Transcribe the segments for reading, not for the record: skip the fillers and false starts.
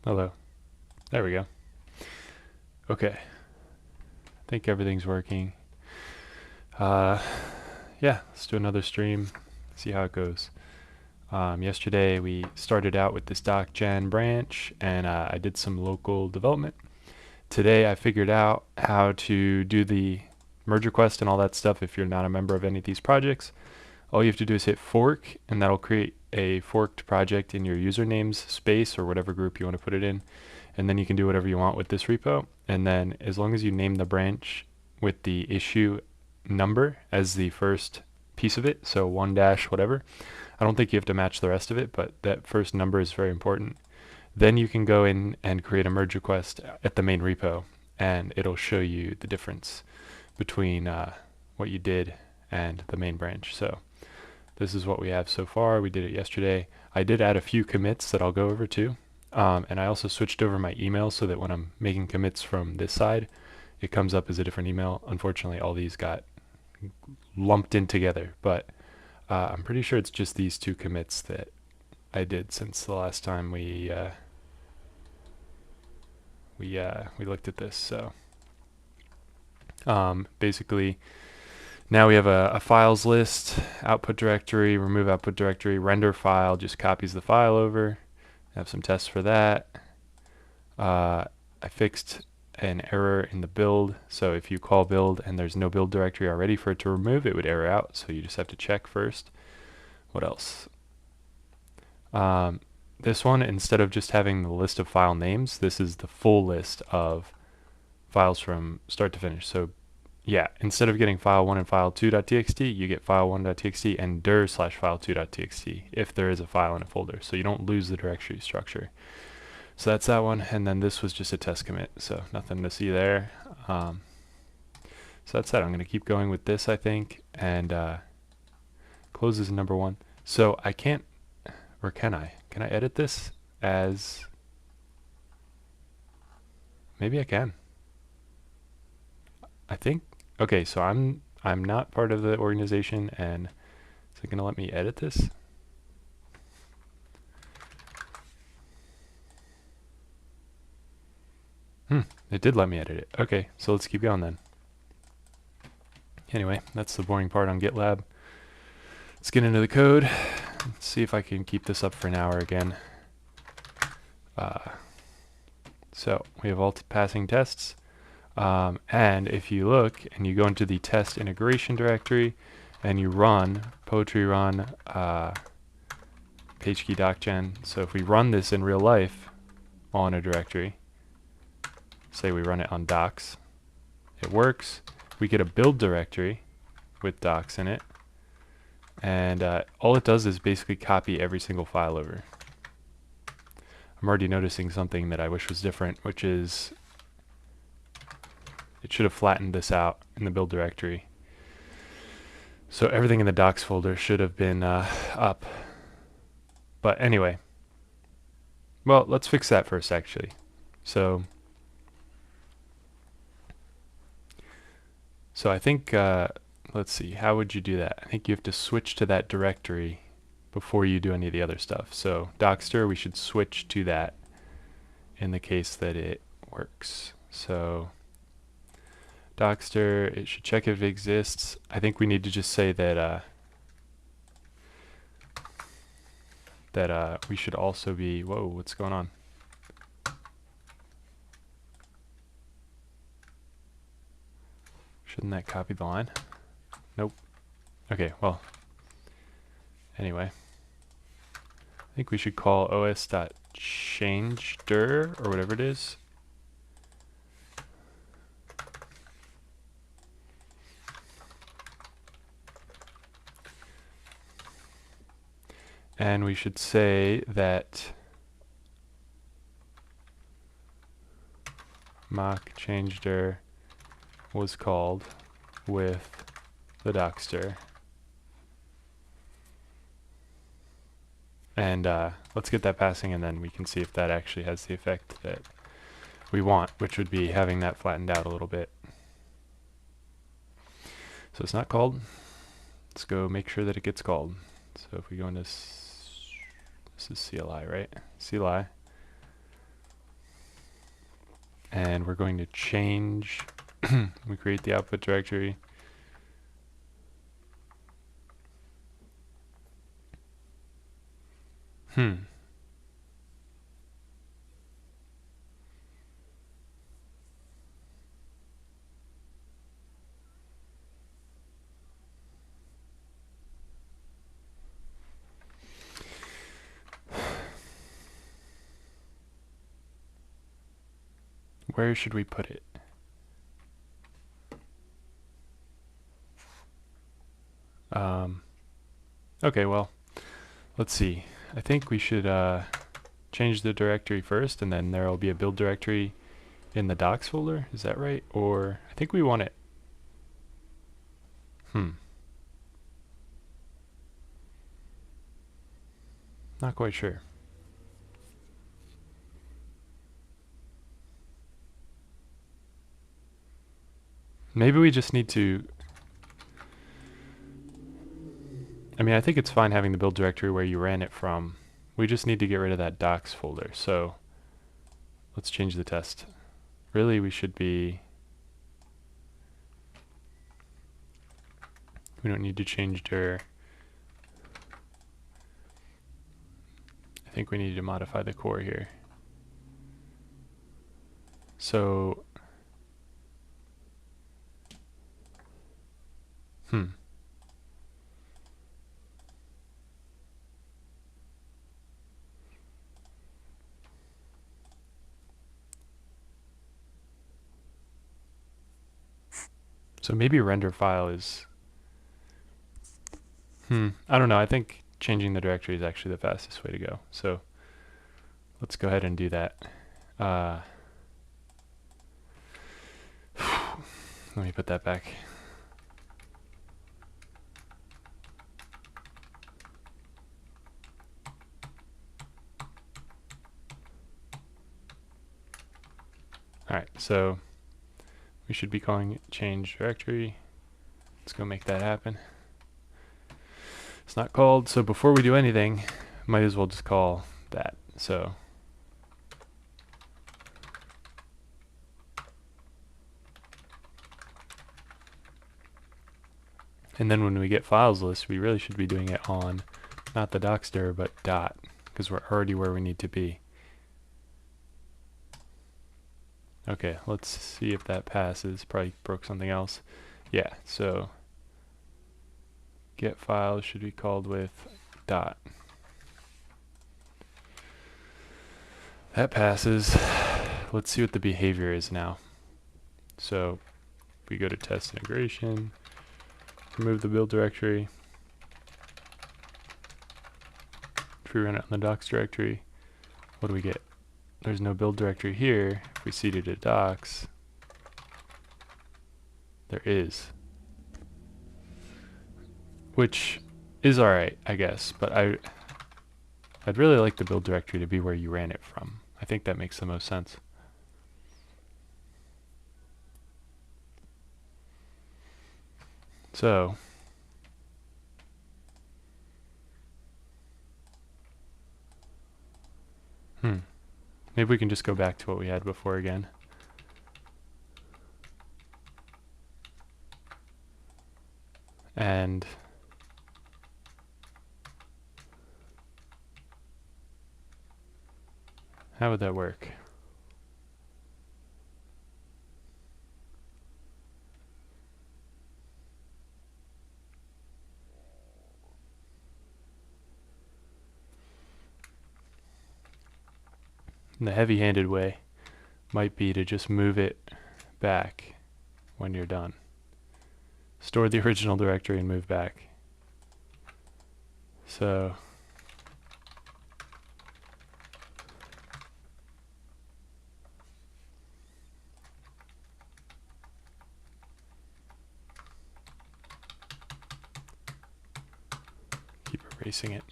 Hello. There we go. Okay. I think everything's working. Yeah, let's do another stream, see how it goes. Yesterday we started out with this Docgen branch and I did some local development. Today I figured out how to do the merge request and all that stuff if you're not a member of any of these projects. All you have to do is hit fork and that'll create a forked project in your usernames space or whatever group you want to put it in. And then you can do whatever you want with this repo. And then as long as you name the branch with the issue number as the first piece of it, so 1 dash whatever, I don't think you have to match the rest of it, but that first number is very important. Then you can go in and create a merge request at the main repo, and it'll show you the difference between what you did and the main branch. So this is what we have so far. We did it yesterday. I did add a few commits that I'll go over too. And I also switched over my email so that when I'm making commits from this side, it comes up as a different email. Unfortunately, all these got lumped in together, but I'm pretty sure it's just these two commits that I did since the last time we looked at this. So basically, now we have a files list, output directory, remove output directory, render file, just copies the file over. I have some tests for that. I fixed an error in the build, so if you call build and there's no build directory already for it to remove, it would error out, so you just have to check first. What else? This one, instead of just having the list of file names, this is the full list of files from start to finish. So yeah, instead of getting file1 and file2.txt, you get file1.txt and dir/file2.txt if there is a file in a folder, so you don't lose the directory structure. So that's that one, and then this was just a test commit, so nothing to see there. So that's that. I'm going to keep going with this, I think, and close as number 1. So I can't, or can I? Can I edit this as, maybe I can. I think, okay, so I'm not part of the organization, and is it going to let me edit this? It did let me edit it. Okay, so let's keep going then. Anyway, that's the boring part on GitLab. Let's get into the code. Let's see if I can keep this up for an hour again. So we have all passing tests. And if you look and you go into the test integration directory and you run poetry run PageKey Docgen. So if we run this in real life on a directory, say we run it on docs, it works. We get a build directory with docs in it, and all it does is basically copy every single file over. I'm already noticing something that I wish was different, which is it should have flattened this out in the build directory. So everything in the docs folder should have been up. But anyway, well, let's fix that first actually. So I think, let's see, how would you do that? I think you have to switch to that directory before you do any of the other stuff. So Docster, we should switch to that in the case that it works. So Docster, it should check if it exists. I think we need to just say that we should also be, whoa, what's going on? Shouldn't that copy the line? Nope. Okay, well, anyway. I think we should call os.changedir or whatever it is. And we should say that mock changedir was called with the Docster. And let's get that passing, and then we can see if that actually has the effect that we want, which would be having that flattened out a little bit. So it's not called. Let's go make sure that it gets called. So if we go into, this is CLI, right? CLI. and we're going to change, we create the output directory. Where should we put it? Okay, well, let's see. I think we should change the directory first, and then there will be a build directory in the docs folder. Is that right? Or I think we want it. Not quite sure. Maybe we just need to, I mean, I think it's fine having the build directory where you ran it from. We just need to get rid of that docs folder. So let's change the test. Really, we should be, we don't need to change dir. I think we need to modify the core here. So, so maybe render file is, I don't know. I think changing the directory is actually the fastest way to go. So let's go ahead and do that. Let me put that back. Alright, so we should be calling it change directory. Let's go make that happen. It's not called, so before we do anything, might as well just call that. So and then when we get files list, we really should be doing it on not the docs.dir but dot, because we're already where we need to be. Okay, let's see if that passes. Probably broke something else. Yeah, so get files should be called with dot. That passes. Let's see what the behavior is now. So if we go to test integration, remove the build directory. If we run it on the docs directory, what do we get? There's no build directory here. If we cd to docs, there is. Which is alright, I guess, but I'd really like the build directory to be where you ran it from. I think that makes the most sense. So maybe we can just go back to what we had before again. And how would that work? The heavy-handed way might be to just move it back when you're done. Store the original directory and move back. So keep erasing it.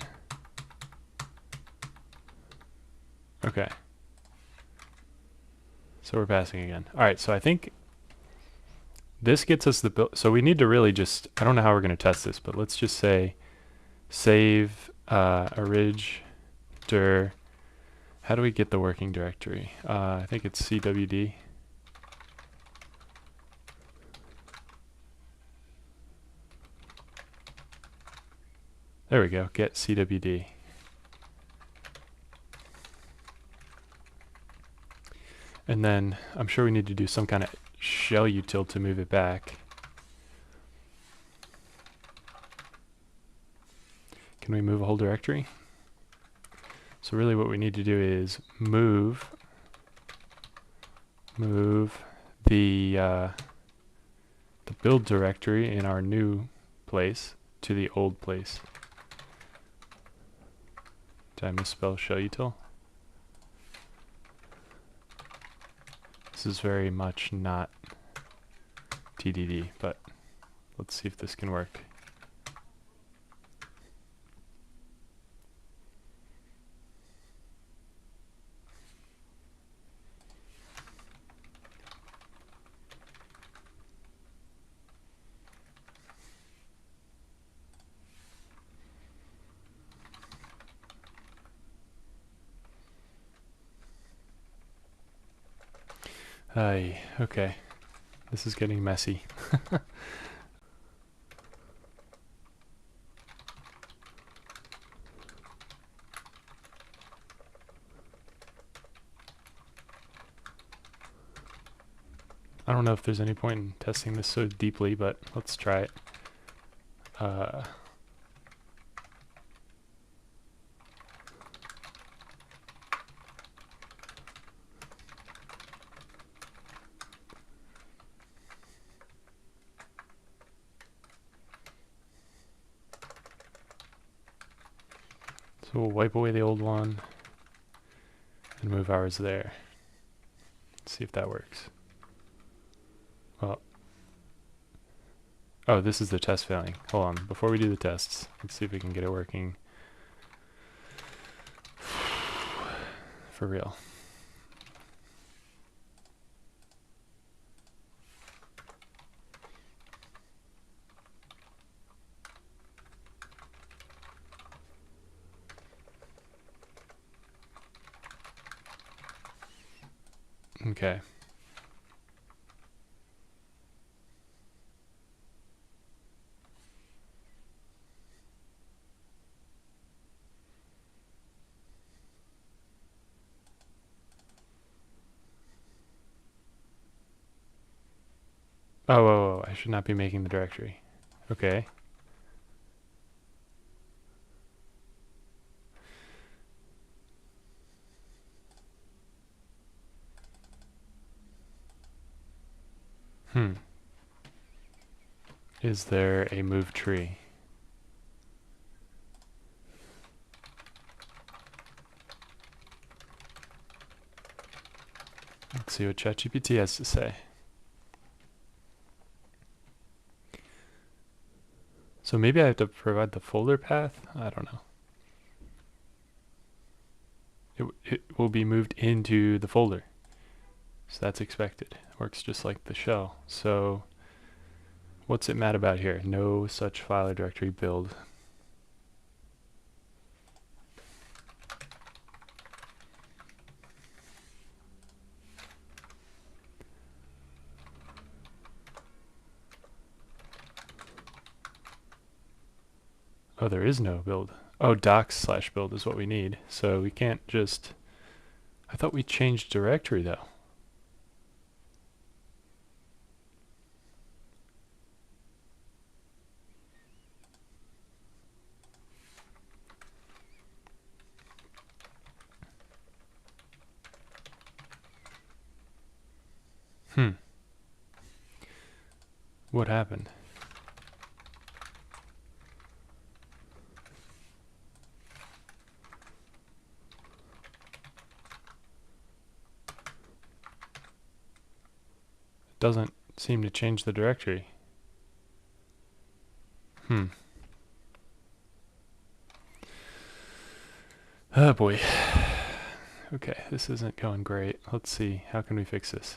Okay. So we're passing again. Alright, so I think this gets us the build. So we need to really just, I don't know how we're going to test this, but let's just say save orig dir. How do we get the working directory? I think it's cwd. There we go, get CWD. And then I'm sure we need to do some kind of shell util to move it back. Can we move a whole directory? So really what we need to do is move the build directory in our new place to the old place. Did I misspell shell util? This is very much not TDD, but let's see if this can work. Okay. This is getting messy. I don't know if there's any point in testing this so deeply, but let's try it. So we'll wipe away the old one and move ours there. Let's see if that works. Well, oh, this is the test failing. Hold on, before we do the tests, let's see if we can get it working for real. Okay. Oh, I should not be making the directory. Okay. Is there a move tree? Let's see what ChatGPT has to say. So maybe I have to provide the folder path? I don't know. It will be moved into the folder. So that's expected. Works just like the shell. So what's it mad about here? No such file or directory build. Oh, there is no build. Oh, docs/build is what we need. So we can't just... I thought we changed directory though. What happened? It doesn't seem to change the directory. Oh boy. Okay, this isn't going great. Let's see, how can we fix this?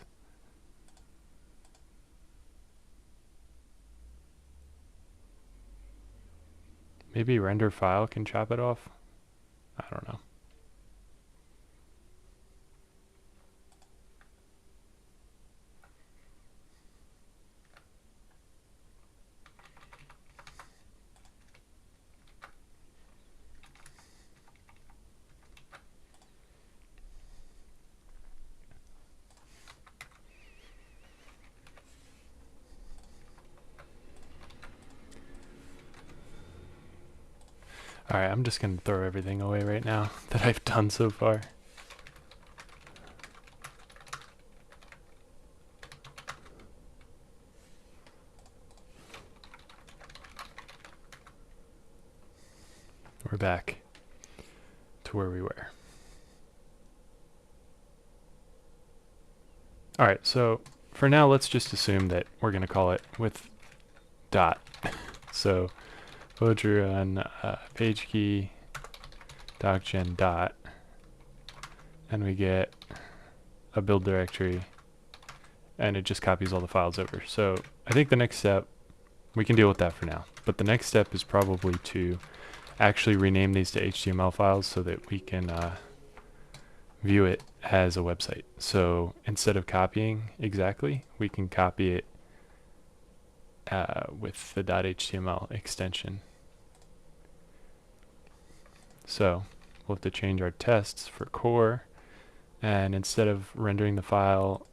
Maybe render file can chop it off? I don't know. Alright, I'm just going to throw everything away right now that I've done so far. We're back to where we were. Alright, so for now, let's just assume that we're going to call it with dot. So we'll run PageKey Docgen dot, and we get a build directory, and it just copies all the files over. So I think the next step, we can deal with that for now, but the next step is probably to actually rename these to HTML files so that we can view it as a website. So instead of copying exactly, we can copy it with the .html extension. So we'll have to change our tests for core, and instead of rendering the file,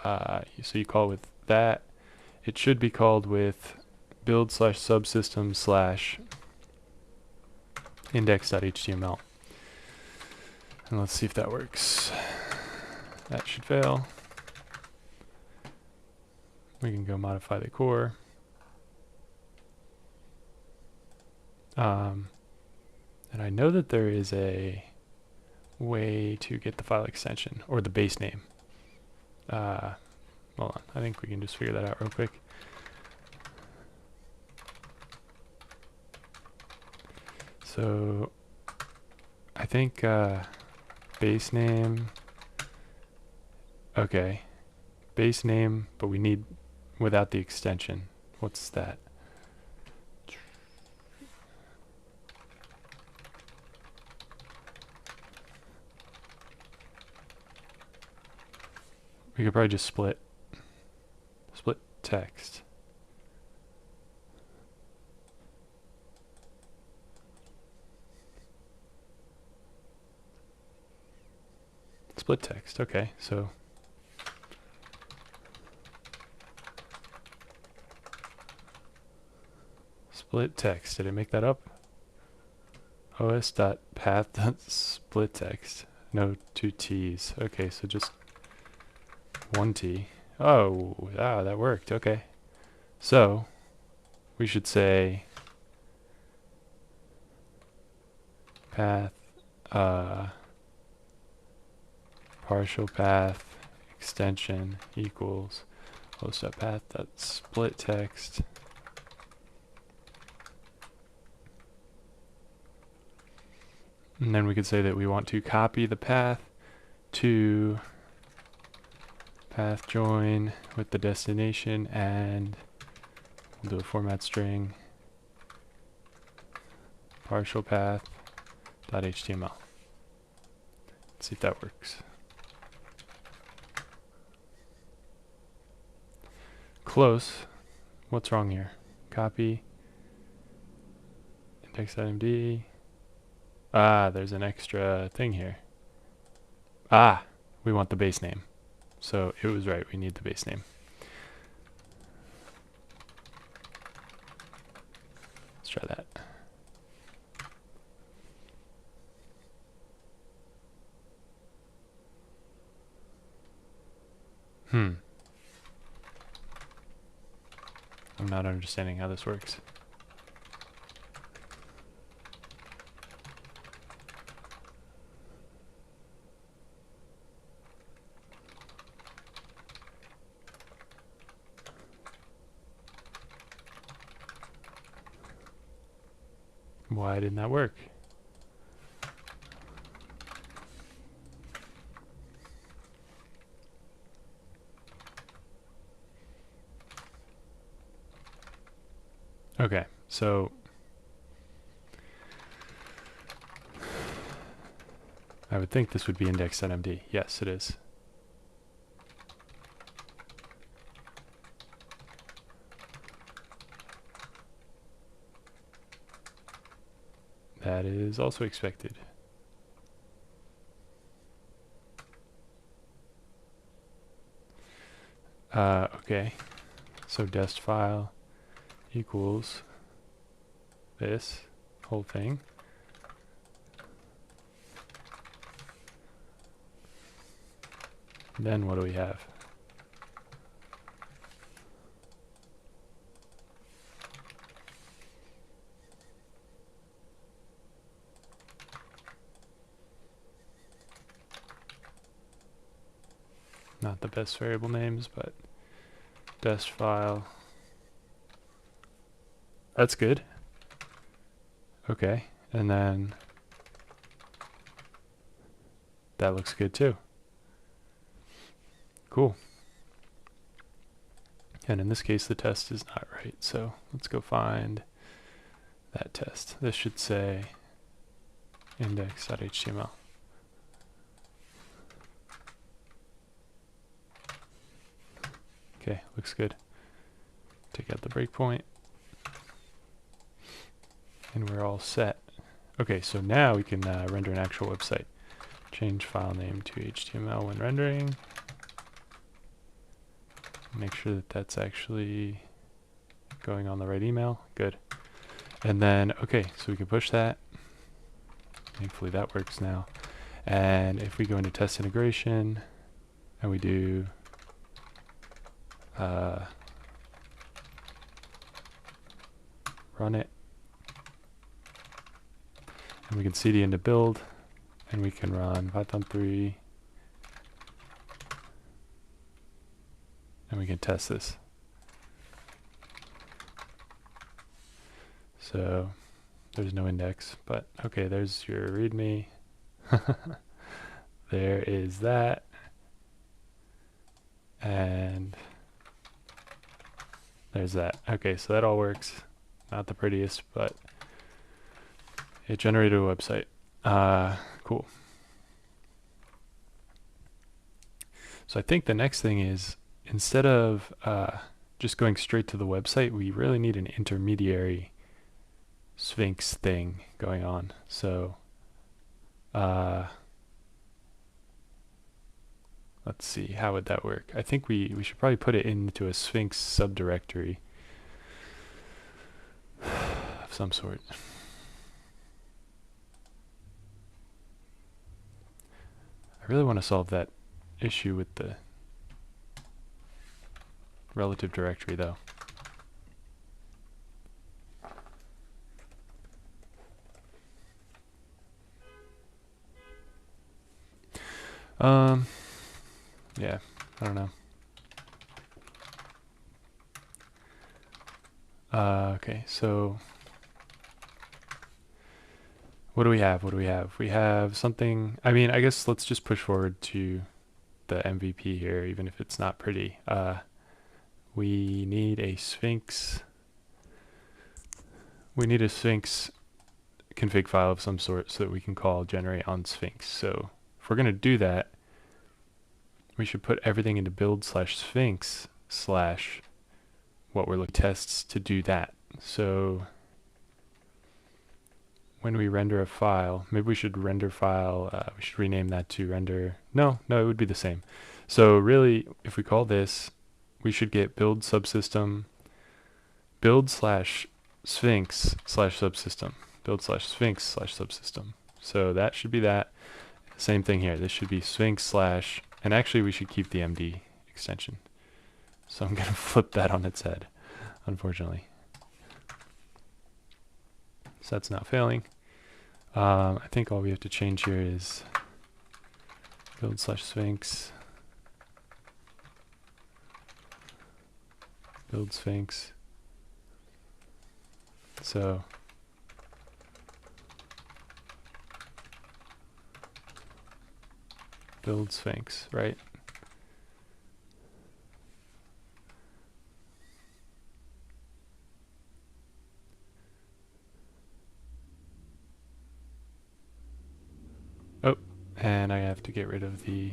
so you call it with that, it should be called with build/subsystem/ index.html. And let's see if that works. That should fail. We can go modify the core. And I know that there is a way to get the file extension or the base name. Hold on, I think we can just figure that out real quick. So I think base name, okay, base name, but we need without the extension. What's that? We could probably just split text. Split text, okay, so split text, did I make that up? os.path.split text, no two T's, okay, so just one T. Oh, that worked, okay. So, we should say path, partial path extension equals host.path.split text. And then we could say that we want to copy the path to path join with the destination, and we'll do a format string partial path.html. Let's see if that works. Close. What's wrong here? Copy index.md. There's an extra thing here. We want the base name. So it was right, we need the base name. Let's try that. I'm not understanding how this works. Why didn't that work? Okay, so I would think this would be index.md. Yes, it is. That is also expected. Okay, so dest file equals this whole thing. Then what do we have? Not the best variable names, but test file. That's good. Okay, and then that looks good too. Cool. And in this case, the test is not right. So let's go find that test. This should say index.html. Okay, looks good. Take out the breakpoint. And we're all set. Okay, so now we can render an actual website. Change file name to HTML when rendering. Make sure that that's actually going on the right email. Good. And then, okay, so we can push that. Thankfully that works now. And if we go into test integration and we do run it, and we can cd into build, and we can run Python 3, and we can test this. So there's no index, but okay, there's your README. There is that. And there's that. Okay, so that all works. Not the prettiest, but it generated a website. Cool. So I think the next thing is, instead of just going straight to the website, we really need an intermediary Sphinx thing going on. So let's see, how would that work? I think we should probably put it into a Sphinx subdirectory of some sort. I really want to solve that issue with the relative directory though. Yeah, I don't know. Okay, so what do we have? What do we have? We have something, I mean, I guess let's just push forward to the MVP here, even if it's not pretty. We need a Sphinx. We need a Sphinx config file of some sort so that we can call generate on Sphinx. So if we're going to do that, we should put everything into build/Sphinx/ what we're looking tests to do that. So when we render a file, maybe we should render file, we should rename that to render, no, it would be the same. So really, if we call this, we should get build subsystem, build/Sphinx/subsystem, build/Sphinx/subsystem. So that should be that. Same thing here. This should be Sphinx/, and actually we should keep the MD extension. So I'm going to flip that on its head, unfortunately. So that's not failing. I think all we have to change here is build/Sphinx, build Sphinx. So build Sphinx, right? Oh, and I have to get rid of the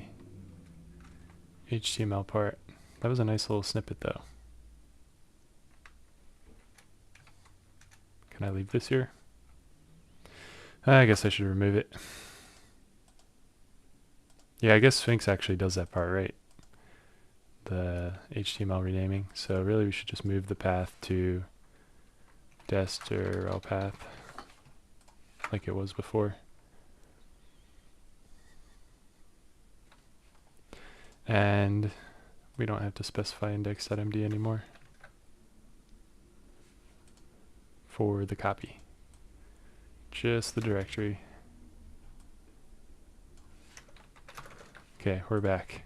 HTML part. That was a nice little snippet though. Can I leave this here? I guess I should remove it. Yeah, I guess Sphinx actually does that part, right? The HTML renaming. So really we should just move the path to dest or rel path like it was before. And we don't have to specify index.md anymore for the copy. Just the directory. Okay, we're back.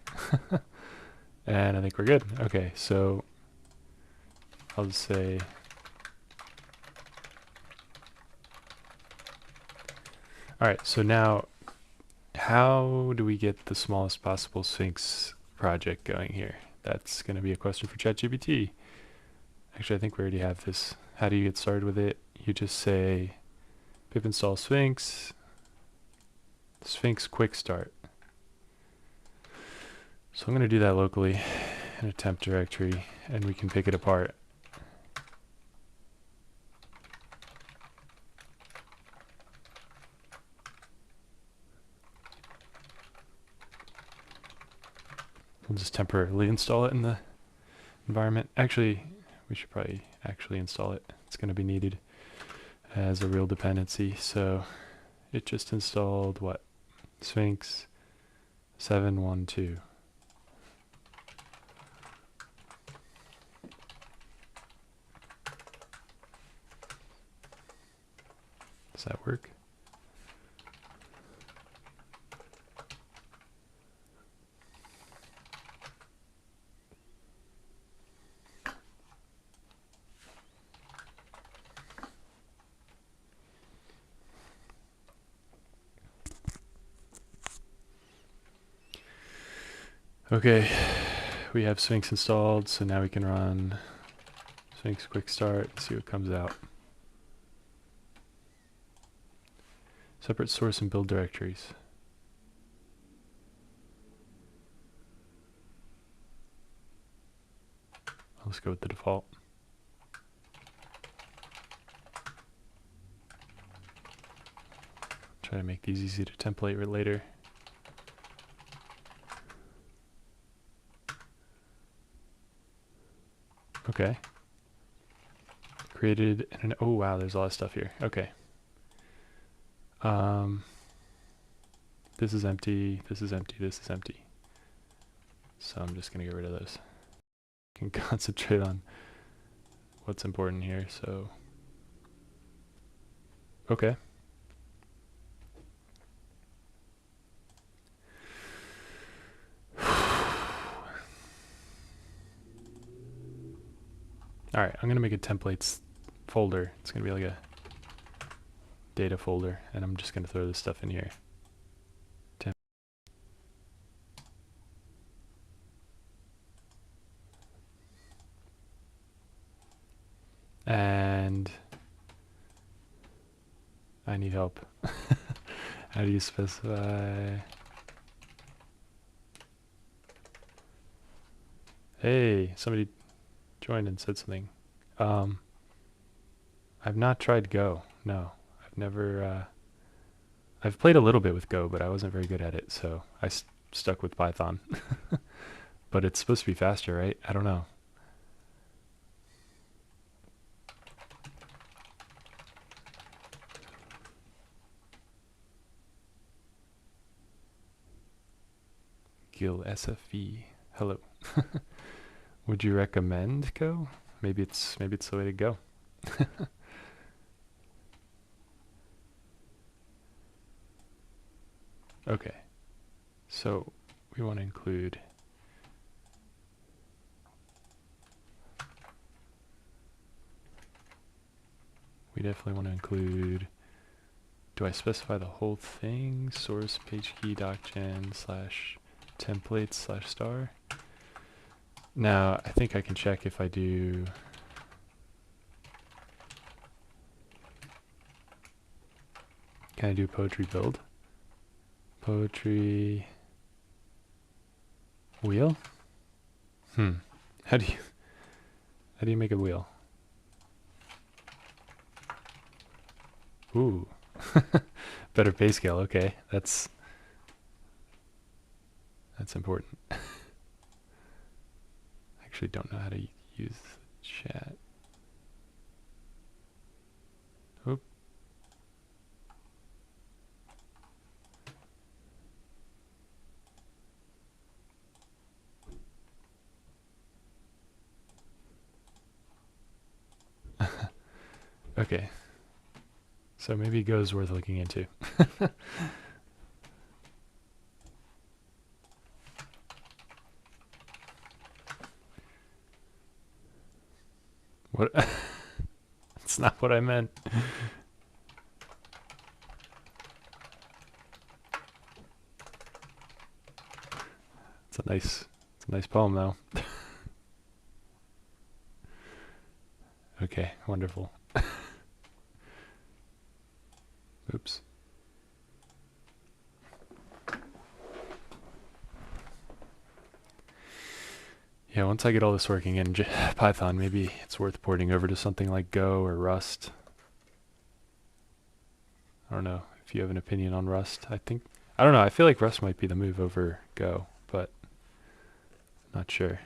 And I think we're good. Okay, so I'll just say alright, so now how do we get the smallest possible Sphinx project going here? That's going to be a question for ChatGPT. Actually, I think we already have this. How do you get started with it? You just say pip install Sphinx, Sphinx quick start. So I'm going to do that locally in a temp directory, and we can pick it apart. We'll just temporarily install it in the environment. Actually, we should probably actually install it. It's going to be needed as a real dependency. So it just installed what? Sphinx 712. Does that work? Okay, we have Sphinx installed, so now we can run Sphinx quick start and see what comes out. Separate source and build directories. Let's go with the default. Try to make these easy to template later. Okay. Created an, oh wow, there's a lot of stuff here. Okay. This is empty, this is empty, this is empty. So I'm just gonna get rid of those. Can concentrate on what's important here, so. Okay. Alright, I'm gonna make a templates folder. It's gonna be like a data folder, and I'm just gonna throw this stuff in here. And I need help. How do you specify? Hey, somebody joined and said something. I've not tried Go. No, I've never. I've played a little bit with Go, but I wasn't very good at it, so I stuck with Python. But it's supposed to be faster, right? I don't know. Gil SFV. Hello. Would you recommend Go? Maybe it's the way to go. Okay. So we want to include we definitely want to include, do I specify the whole thing? Source PageKey Docgen / templates / star. Now, I think I can check if I do. Can I do poetry build? Poetry wheel? How do you make a wheel? Ooh. Better pay scale, okay. That's important. Actually don't know how to use the chat. Oop. Okay. So maybe Go's worth looking into. What? That's not what I meant. It's a nice poem though. Okay, wonderful. Oops. Yeah, once I get all this working in Python, maybe it's worth porting over to something like Go or Rust. I don't know if you have an opinion on Rust. I don't know, I feel like Rust might be the move over Go, but not sure.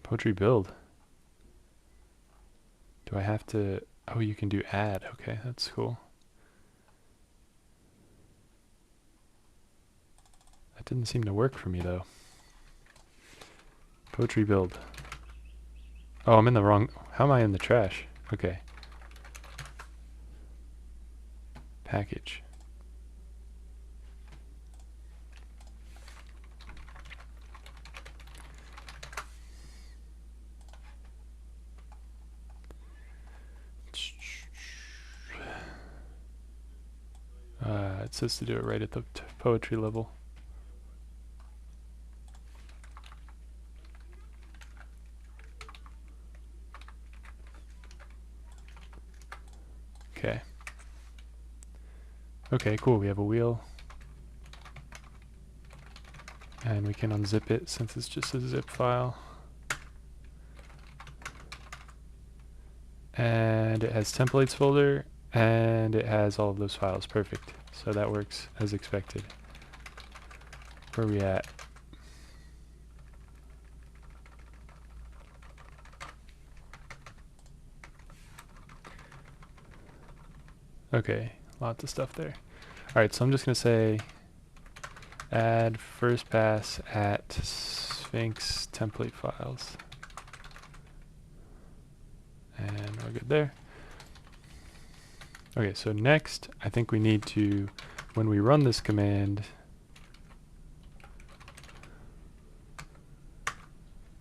Poetry build. Do I have to... Oh, you can do add. Okay, that's cool. That didn't seem to work for me, though. Poetry build. Oh, I'm in the wrong... How am I in the trash? Okay. Package. It says to do it right at the poetry level. Okay. Okay, cool. We have a wheel. And we can unzip it since it's just a zip file. And it has templates folder, and it has all of those files. Perfect. So that works as expected. Where are we at? Okay, lots of stuff there. Alright, so I'm just going to say add first pass at Sphinx template files. And we're good there. Okay, so next, I think we need to, when we run this command,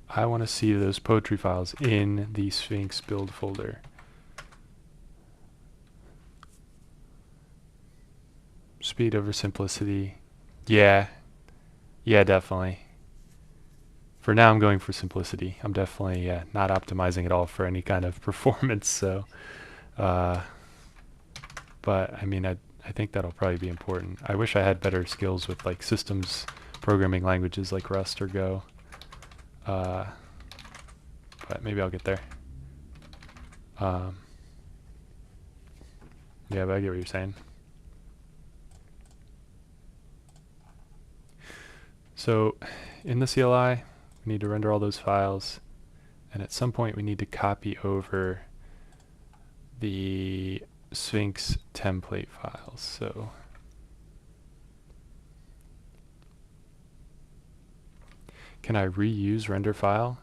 I want to see those poetry files in the Sphinx build folder. Speed over simplicity. Yeah, definitely. For now, I'm going for simplicity. I'm definitely not optimizing at all for any kind of performance. So, but I mean, I think that'll probably be important. I wish I had better skills with like systems programming languages like Rust or Go. But maybe I'll get there. Yeah, but I get what you're saying. So in the CLI, we need to render all those files, and at some point we need to copy over the Sphinx template files. So can I reuse render file?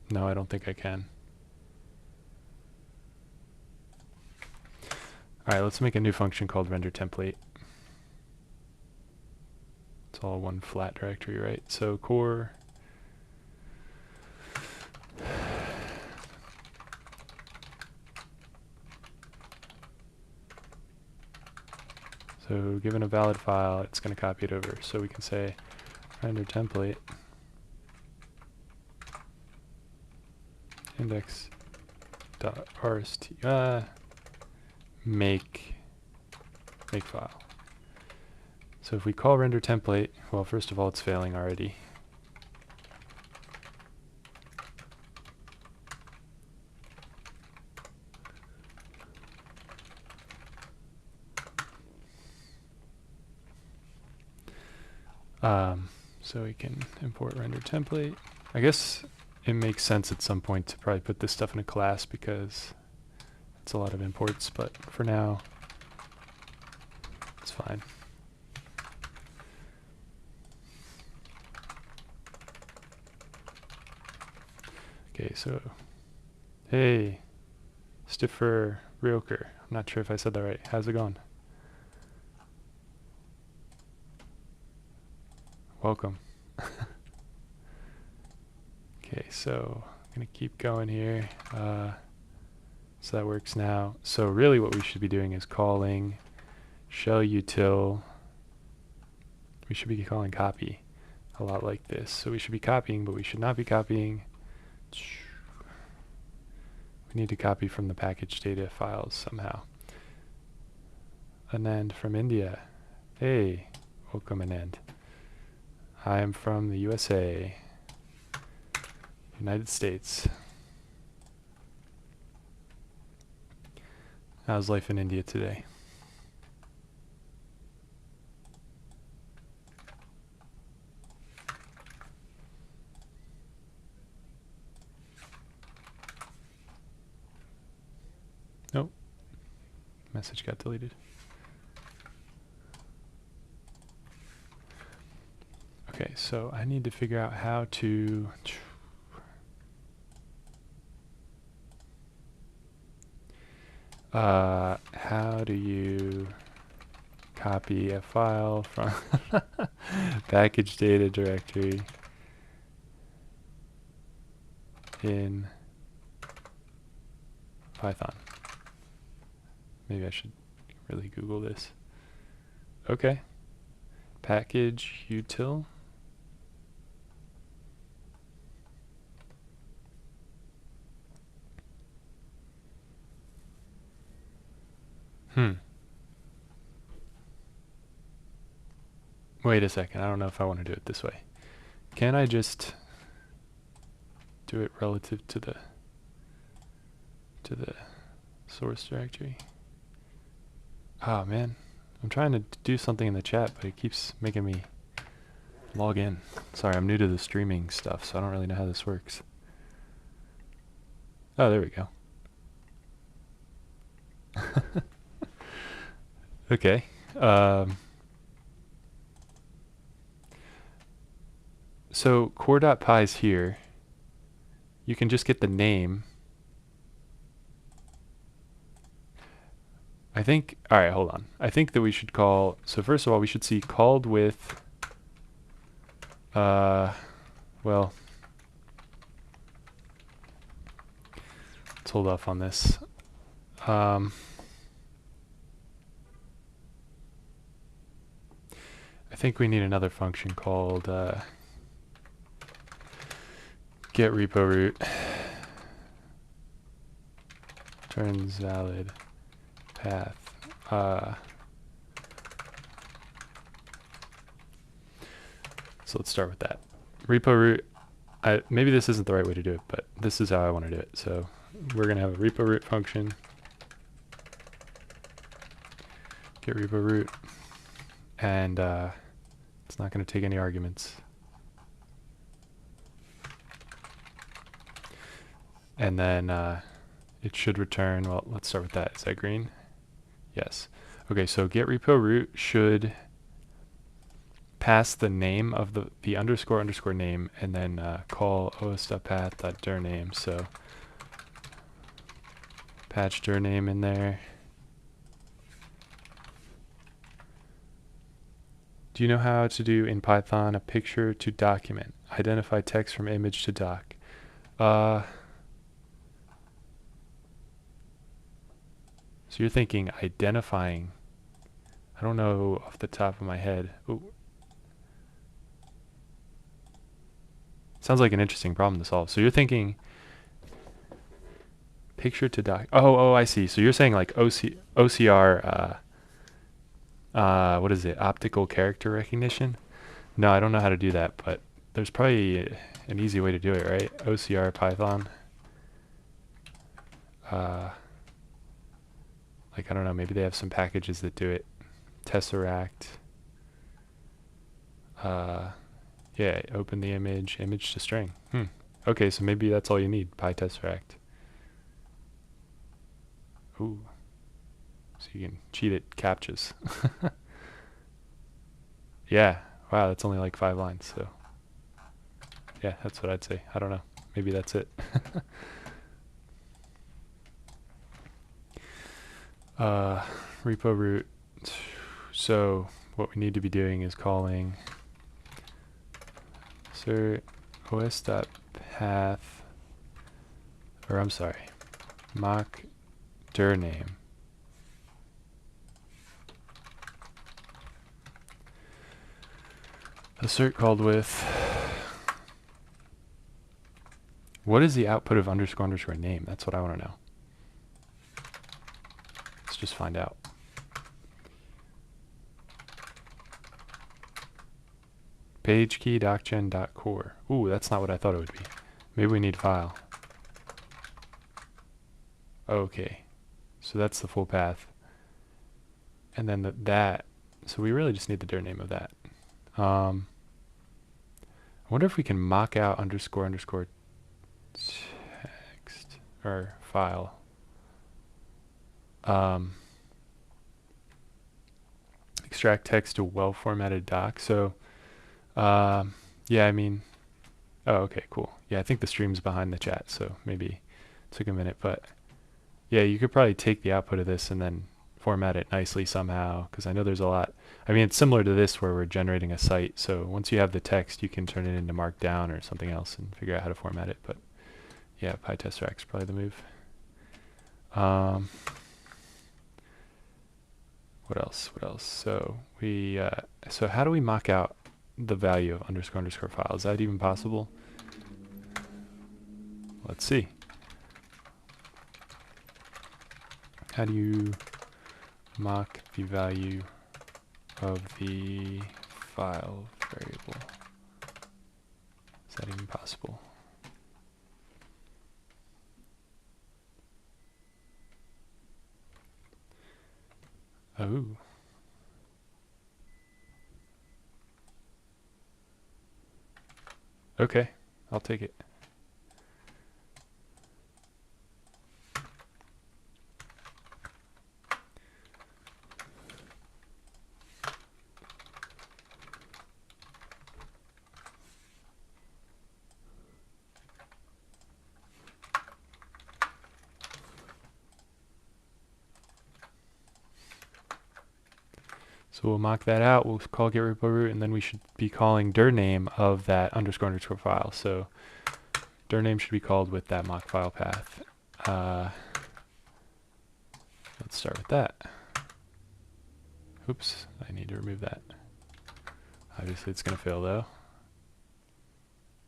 No, I don't think I can. All right, let's make a new function called render template. It's all one flat directory, right? So core so given a valid file, it's going to copy it over. So we can say render template index.rst make file. So if we call render template, well, first of all, it's failing already. So we can import render template. I guess it makes sense at some point to probably put this stuff in a class because it's a lot of imports, but for now, it's fine. Okay, so hey, Stiffer Realker. I'm not sure if I said that right. How's it going? Welcome. Okay, so I'm gonna keep going here. So that works now. So really what we should be doing is calling shell util. We should be calling copy a lot like this. So we should be copying, but we should not be copying. We need to copy from the package data files somehow. Anand from India. Hey, welcome Anand. I am from the USA, United States. How's life in India today? Nope. Message got deleted. Okay, so I need to figure out how to how do you copy a file from package data directory in Python? Maybe I should really Google this. Okay. Package util. Wait a second. I don't know if I want to do it this way. Can I just do it relative to the source directory? Oh man, I'm trying to do something in the chat, but it keeps making me log in. Sorry, I'm new to the streaming stuff, so I don't really know how this works. Oh, there we go. Okay. So core.py is here. You can just get the name. I think, all right, hold on. I think that we should call, so first of all, we should see called with, well, let's hold off on this. I think we need another function called get repo root turns valid path. So let's start with that. Repo root, maybe this isn't the right way to do it, but this is how I want to do it. So we're going to have a repo root function, get repo root, and it's not going to take any arguments. And then it should return, well, let's start with that. Is that green? Yes. Okay, so get repo root should pass the name of the underscore name, and then call os.path.dir name. So patch dir name in there. Do you know how to do in Python a picture to document? Identify text from image to doc. So you're thinking identifying. I don't know off the top of my head. Ooh. Sounds like an interesting problem to solve. So you're thinking picture to doc. Oh, I see. So you're saying like OCR, what is it? Optical character recognition? No, I don't know how to do that, but there's probably an easy way to do it, right? OCR Python. Like, I don't know, maybe they have some packages that do it. Tesseract. Yeah, open the image to string. Okay, so maybe that's all you need, PyTesseract. Ooh. So you can cheat at CAPTCHAs. Yeah, wow, that's only like 5 lines, so yeah, that's what I'd say. I don't know. maybe that's it. Repo root. So what we need to be doing is calling assert os.path, or I'm sorry, mock dir name. Assert called with, what is the output of underscore underscore name? That's what I want to know. Let's just find out. PageKey Docgen.core. Ooh, that's not what I thought it would be. Maybe we need file. Okay, so that's the full path. And then that, so we really just need the dir name of that. I wonder if we can mock out underscore underscore text or file. Extract text to well-formatted doc. So yeah, I mean, oh, okay, cool. Yeah, I think the stream's behind the chat, so maybe it took a minute, but yeah, you could probably take the output of this and then format it nicely somehow, because I know there's a lot. I mean, it's similar to this where we're generating a site, so once you have the text, you can turn it into Markdown or something else and figure out how to format it. But yeah, PyTestRack's probably the move. What else? What else? So we so how do we mock out the value of underscore underscore file? Is that even possible? Let's see. How do you mock the value of the file variable? Is that even possible? Oh. Okay, I'll take it. So we'll mock that out, we'll call get repo root, and then we should be calling dir name of that underscore underscore file. So dir name should be called with that mock file path. Let's start with that. Oops, I need to remove that. Obviously it's going to fail though.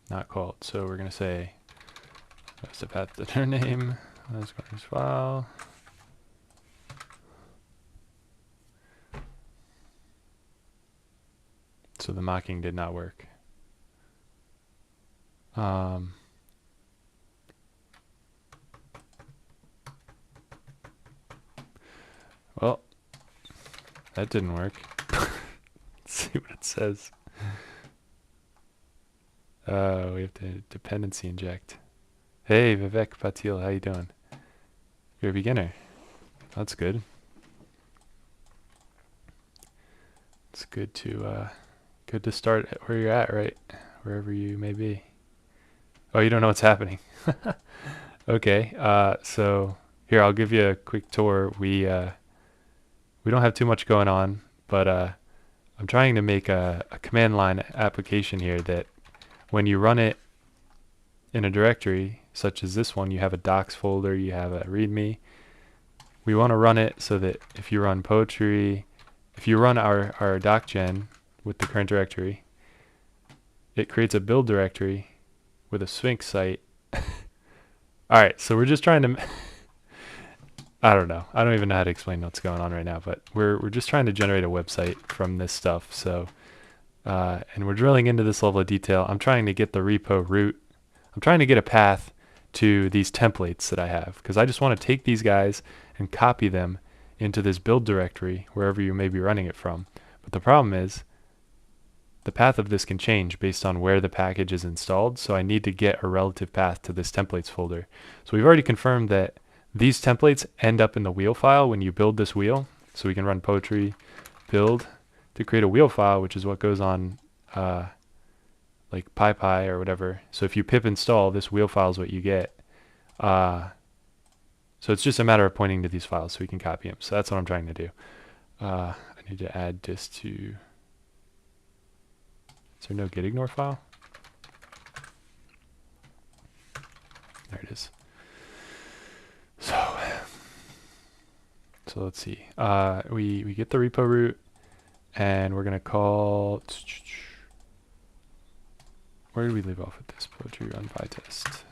Not called. So we're going to say what's the path to dir name, underscore file. So the mocking did not work. Well, that didn't work. Let's see what it says. We have to dependency inject. Hey, Vivek Patil, how you doing? You're a beginner. That's good. It's good to start at where you're at, right? Wherever you may be. Oh, you don't know what's happening. Okay, so here I'll give you a quick tour. We don't have too much going on, but I'm trying to make a command line application here that when you run it in a directory such as this one, you have a docs folder, you have a readme. We want to run it so that if you run poetry, if you run our docgen with the current directory, it creates a build directory with a Sphinx site. Alright, so we're just trying to I don't know. I don't even know how to explain what's going on right now, but we're just trying to generate a website from this stuff. So and we're drilling into this level of detail. I'm trying to get the repo root. I'm trying to get a path to these templates that I have, because I just want to take these guys and copy them into this build directory wherever you may be running it from. But the problem is the path of this can change based on where the package is installed, so I need to get a relative path to this templates folder. So we've already confirmed that these templates end up in the wheel file when you build this wheel. So we can run poetry build to create a wheel file, which is what goes on like PyPy or whatever. So if you pip install, this wheel file is what you get. So it's just a matter of pointing to these files so we can copy them. So that's what I'm trying to do. I need to add this to... Is there no gitignore file? There it is. So let's see. We get the repo root, and we're going to call... Where did we leave off with this? Poetry run PyTest.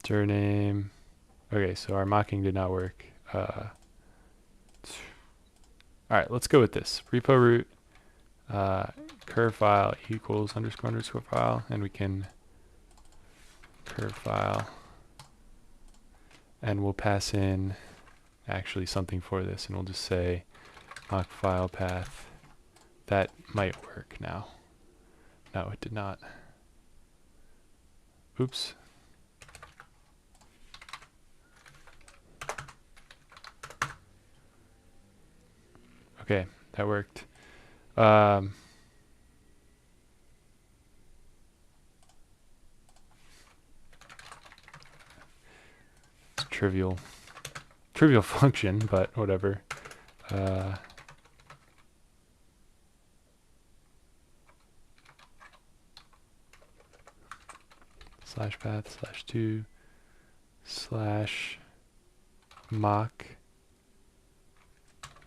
Dir name. Okay, so our mocking did not work. All right, let's go with this. Repo root curve file equals underscore underscore file, and we can curve file, and we'll pass in actually something for this, and we'll just say mock file path. That might work now. No, it did not. Oops. Okay, that worked. It's trivial function, but whatever. Slash path slash 2 slash mock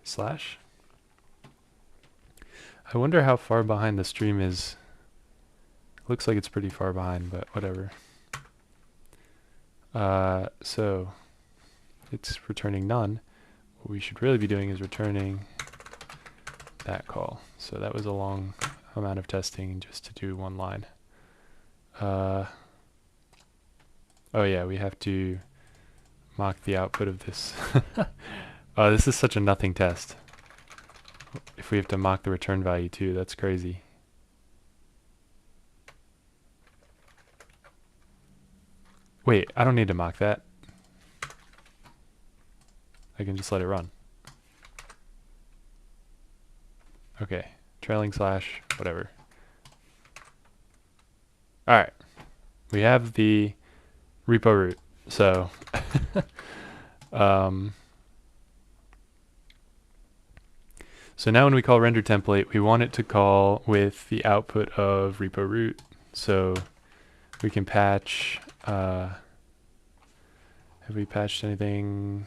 slash. I wonder how far behind the stream is. Looks like it's pretty far behind, but whatever. So it's returning none. What we should really be doing is returning that call. So that was a long amount of testing just to do one line. Oh yeah, we have to mock the output of this. Oh, this is such a nothing test. If we have to mock the return value too, that's crazy. Wait, I don't need to mock that. I can just let it run. Okay, trailing slash, whatever. Alright, we have the repo root, so so now when we call render template, we want it to call with the output of repo root, so we can patch. Have we patched anything?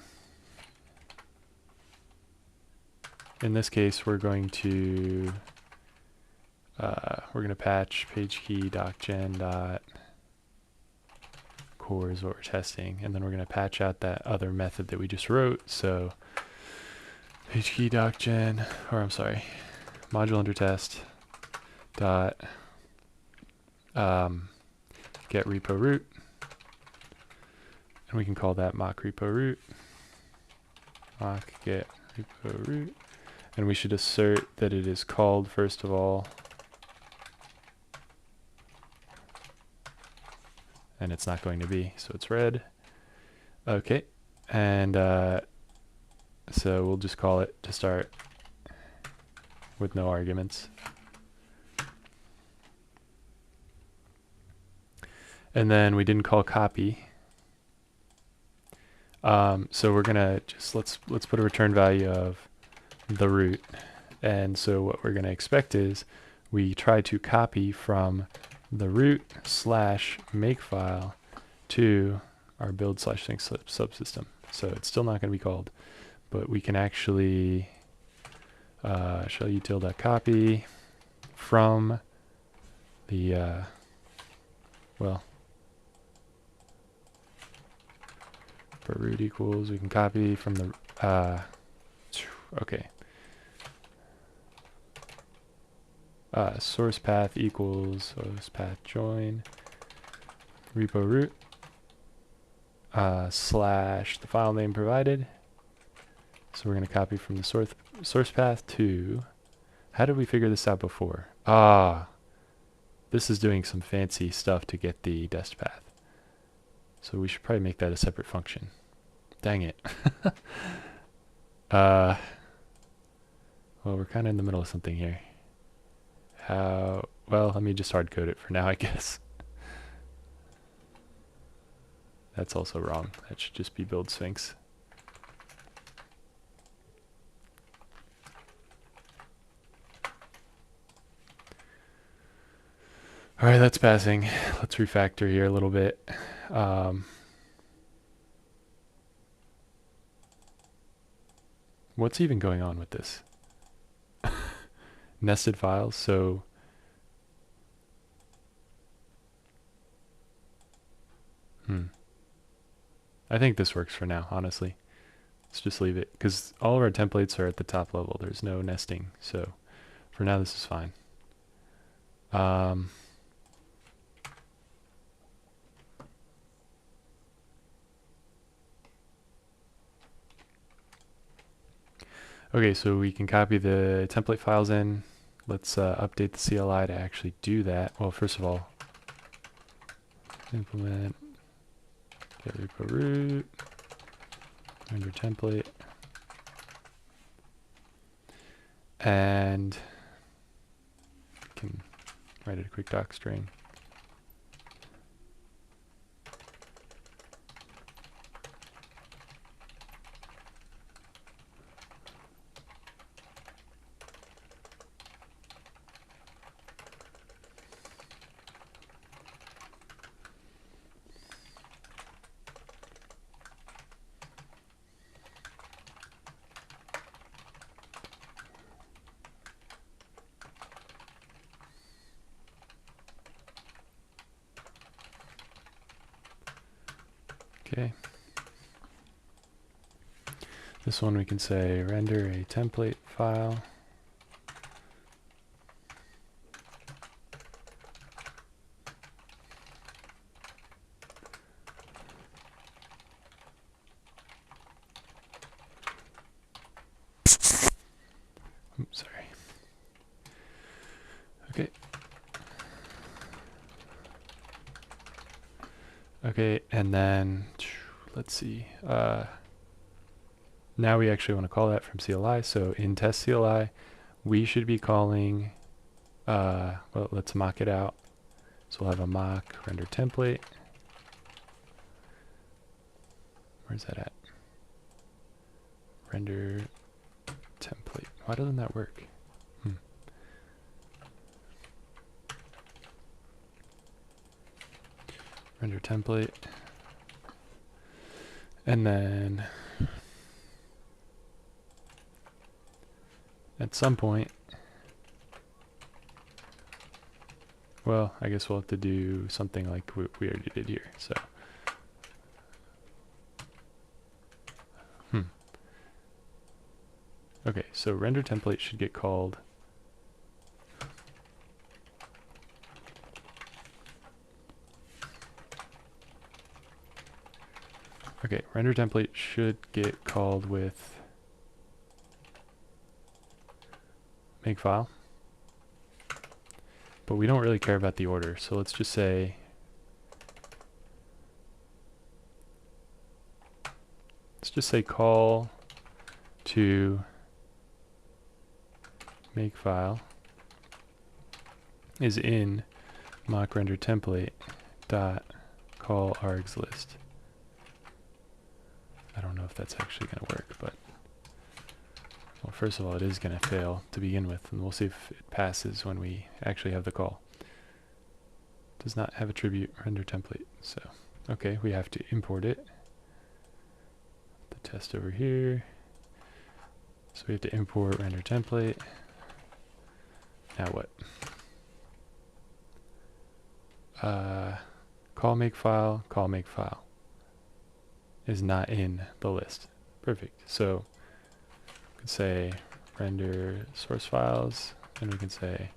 In this case, we're going to patch PageKey Docgen dot core is what we're testing, and then we're going to patch out that other method that we just wrote. So PageKey Docgen, or I'm sorry, module under test dot get repo root, and we can call that mock repo root, mock get repo root, and we should assert that it is called first of all, and it's not going to be, so it's red. Okay, and so we'll just call it to start with no arguments. And then we didn't call copy. So we're gonna just let's put a return value of the root. And so what we're gonna expect is we try to copy from the root slash makefile to our build slash sync subsystem. So it's still not gonna be called, but we can actually shell util.copy from the well, for root equals, we can copy from the okay, source path equals source path join repo root slash the file name provided. So we're going to copy from the source path to, how did we figure this out before? This is doing some fancy stuff to get the dest path. So we should probably make that a separate function. Dang it. Well, we're kind of in the middle of something here. How, well, let me just hard code it for now, I guess. That's also wrong. That should just be build Sphinx. All right, that's passing. Let's refactor here a little bit. What's even going on with this? Nested files, so I think this works for now, honestly. Let's just leave it, because all of our templates are at the top level. There's no nesting, so for now this is fine. Okay, so we can copy the template files in. Let's update the CLI to actually do that. Well, first of all, implement get repo root, render template, and can write it a quick doc string. Okay. This one we can say render a template file. Oops, sorry. Okay. Okay, and then let's see. Now we actually want to call that from CLI. So in test CLI, we should be calling, well, let's mock it out. So we'll have a mock render template. Where's that at? Render template. Why doesn't that work? Render template. And then at some point, well, I guess we'll have to do something like we already did here. So, okay, so render template should get called. Okay, render template should get called with makefile. But we don't really care about the order, so let's just say call to makefile is in mock render template dot call args list. I don't know if that's actually going to work, but well, first of all, it is going to fail to begin with, and we'll see if it passes when we actually have the call. Does not have attribute render template, so okay, we have to import it. The test over here. So we have to import render template. Now what? Call makefile is not in the list. Perfect. So we can say render source files, and we can say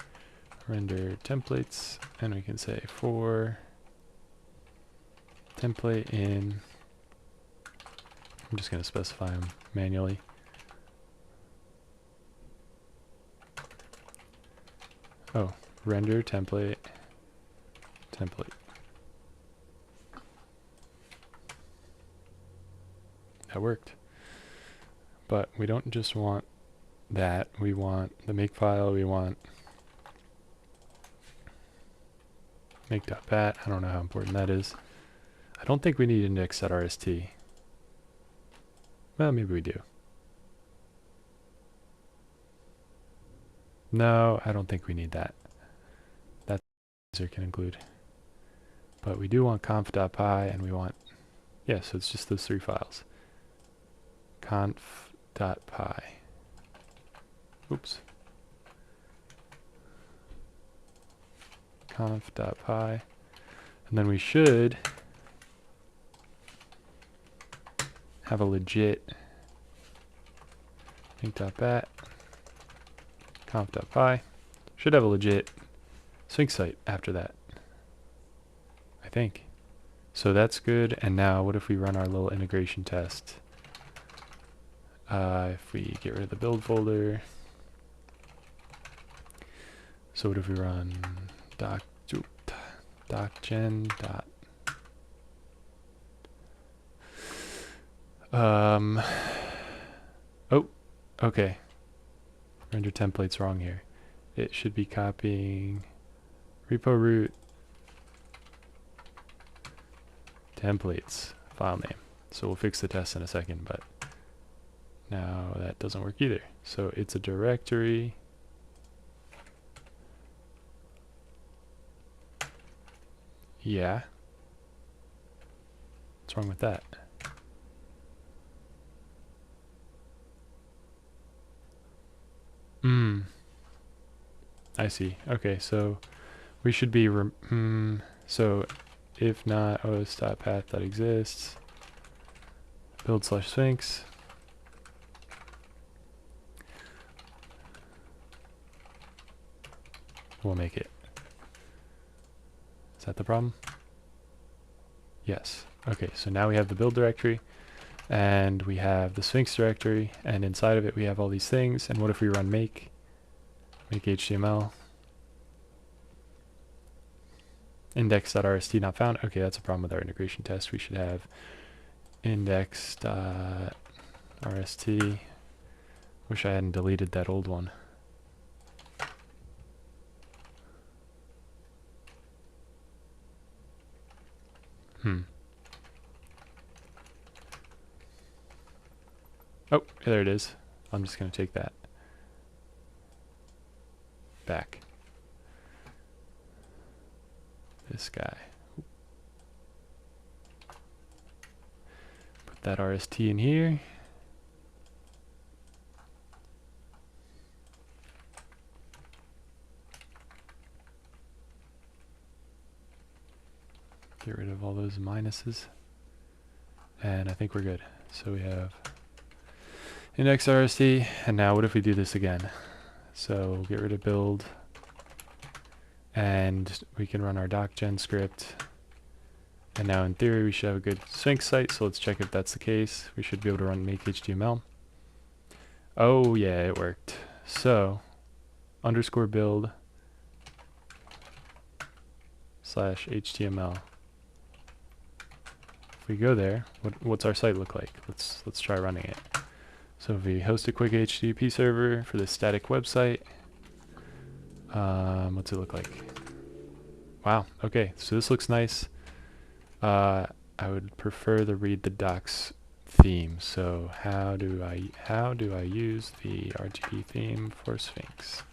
render templates, and we can say for template in, I'm just going to specify them manually. Oh, render template. That worked. But we don't just want that. We want the makefile. We want make.bat. I don't know how important that is. I don't think we need index.rst. Well, maybe we do. No, I don't think we need that. That user can include. But we do want conf.py and we want, yeah, so it's just those three files. Conf.py. Oops. Conf.py. And then we should have a legit make.bat. Conf.py. Should have a legit Sphinx site after that, I think. So that's good. And now what if we run our little integration test? If we get rid of the build folder. So what if we run docgen dot oh, okay. Render template's wrong here. It should be copying repo root templates file name. So we'll fix the test in a second, but now that doesn't work either. So it's a directory. Yeah. What's wrong with that? I see. Okay, so we should be so if not os.path.exists build/sphinx. We'll make it. Is that the problem? Yes. Okay, so now we have the build directory and we have the Sphinx directory, and inside of it we have all these things. And what if we run make HTML index.rst not found? Okay, that's a problem with our integration test. We should have index.rst. Wish I hadn't deleted that old one. Oh, there it is. I'm just going to take that back. This guy. Put that RST in here. Get rid of all those minuses. And I think we're good. So we have index RST, and now what if we do this again? So get rid of build, and we can run our docgen script. And now in theory we should have a good Sphinx site, so let's check if that's the case. We should be able to run make HTML. Oh yeah, it worked. So underscore build /HTML. If we go there, what's our site look like? Let's try running it. So if we host a quick HTTP server for this static website, what's it look like? Wow, okay, so this looks nice. I would prefer to read the docs theme. So how do I use the RGB theme for Sphinx?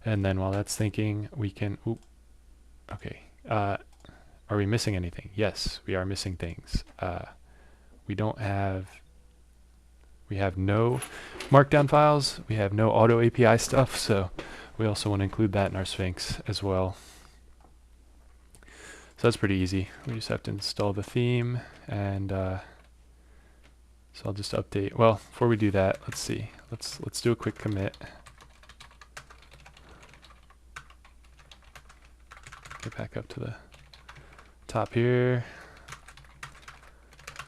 And then while that's thinking, we can, okay. Are we missing anything? Yes, we are missing things. We have no markdown files, we have no auto API stuff, so we also want to include that in our Sphinx as well. So that's pretty easy. We just have to install the theme, and so I'll just update. Well, before we do that, let's see. Let's do a quick commit. Get back up to the top here.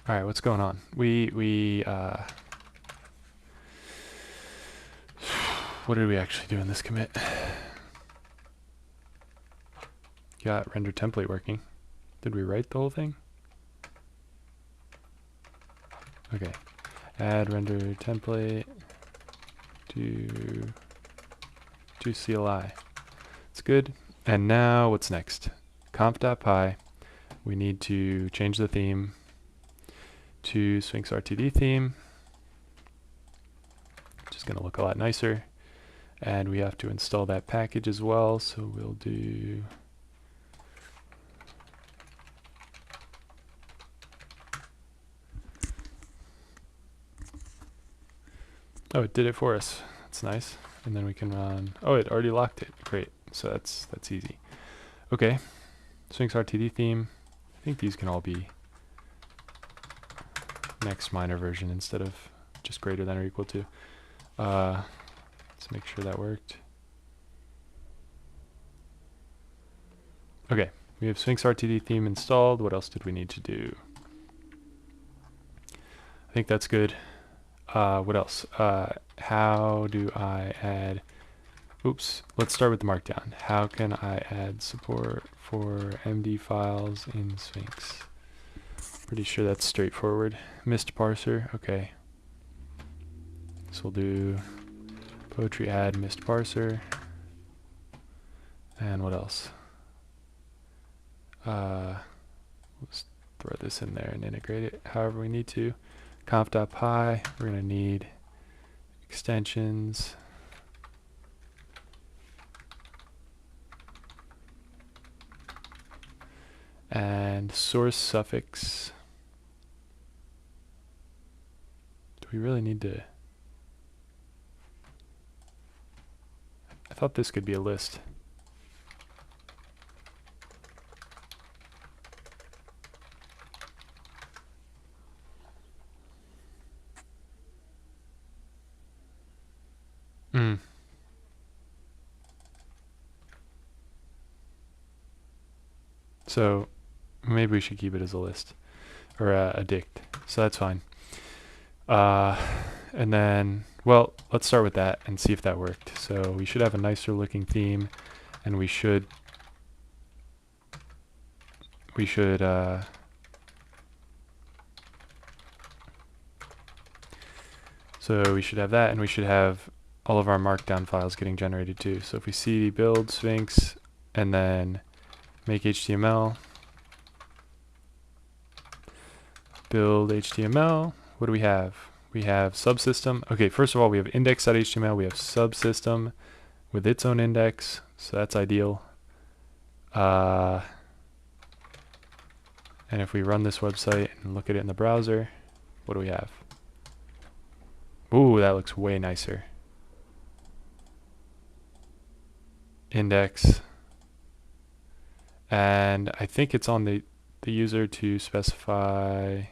All right, what's going on? What did we actually do in this commit? Got render template working. Did we write the whole thing? Okay. Add render template to CLI. It's good. And now what's next? conf.py. We need to change the theme to Sphinx RTD theme, which is going to look a lot nicer. And we have to install that package as well, so we'll do oh, it did it for us. That's nice. And then we can run, oh, it already locked it. Great. So that's easy. Okay. Sphinx RTD theme. I think these can all be next minor version instead of just greater than or equal to. Let's make sure that worked. Okay, we have Sphinx RTD theme installed. What else did we need to do? I think that's good. What else? How do I add... Oops, let's start with the markdown. How can I add support for MD files in Sphinx? Pretty sure that's straightforward. Missed parser, okay. So we'll do poetry add missed parser. And what else? Let's throw this in there and integrate it however we need to. Conf.py, we're going to need extensions. And source suffix. Do we really need to? I thought this could be a list. So maybe we should keep it as a list or a dict. So that's fine. And then, well, let's start with that and see if that worked. So we should have a nicer looking theme, and we should so we should have that, and we should have all of our markdown files getting generated too. So if we cd build Sphinx and then make HTML, build HTML, what do we have? We have subsystem. Okay, first of all, we have index.html. We have subsystem with its own index, so that's ideal. And if we run this website and look at it in the browser, what do we have? Ooh, that looks way nicer. Index. And I think it's on the user to specify.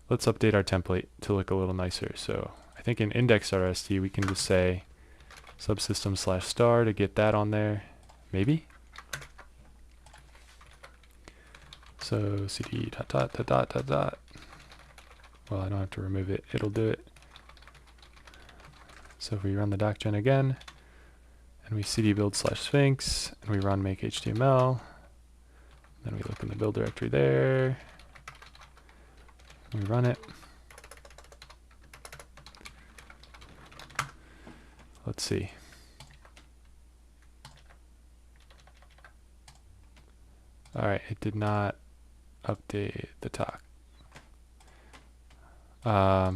Let's update our template to look a little nicer. So I think in index.rst we can just say subsystem/star to get that on there. Maybe? So cd ... Well, I don't have to remove it. It'll do it. So if we run the Docgen again, and we cd build /sphinx, and we run make HTML, then we look in the build directory there, we run it. Let's see. Alright, it did not update the talk. But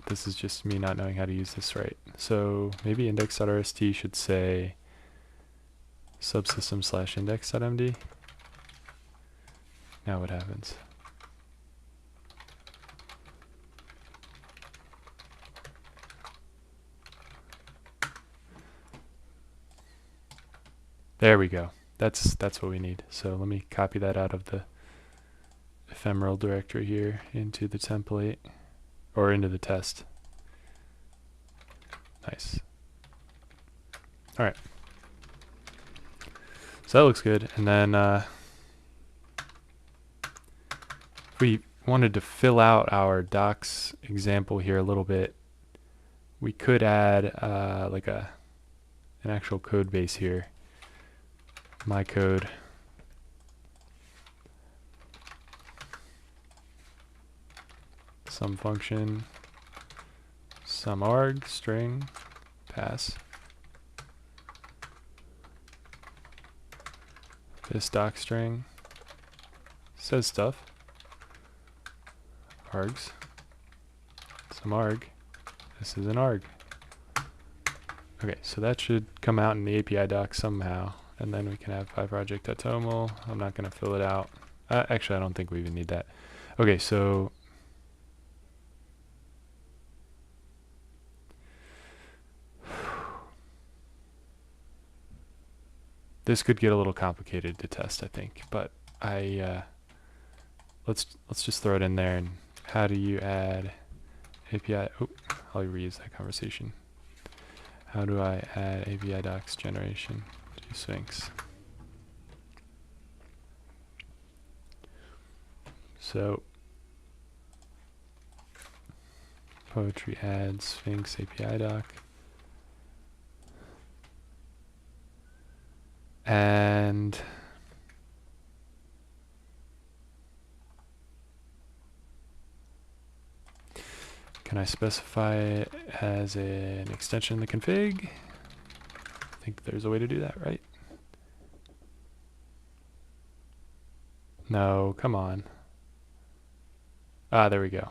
this is just me not knowing how to use this right. So maybe index.rst should say subsystem/index.md. Now what happens? There we go. That's what we need. So let me copy that out of the ephemeral directory here into the template, or into the test. Nice. All right. So that looks good. And then if we wanted to fill out our docs example here a little bit, we could add like an actual code base here. My code. Some function, some arg string, pass. This doc string says stuff. Args. Some arg. This is an arg. Okay, so that should come out in the API doc somehow. And then we can have pyproject.toml. I'm not going to fill it out. Actually, I don't think we even need that. Okay, so this could get a little complicated to test, I think. But let's just throw it in there. And how do you add API? Oh, I'll reuse that conversation. How do I add API docs generation to Sphinx? So poetry add Sphinx API doc. And can I specify it as an extension in the config? I think there's a way to do that, right? No, come on. Ah, there we go.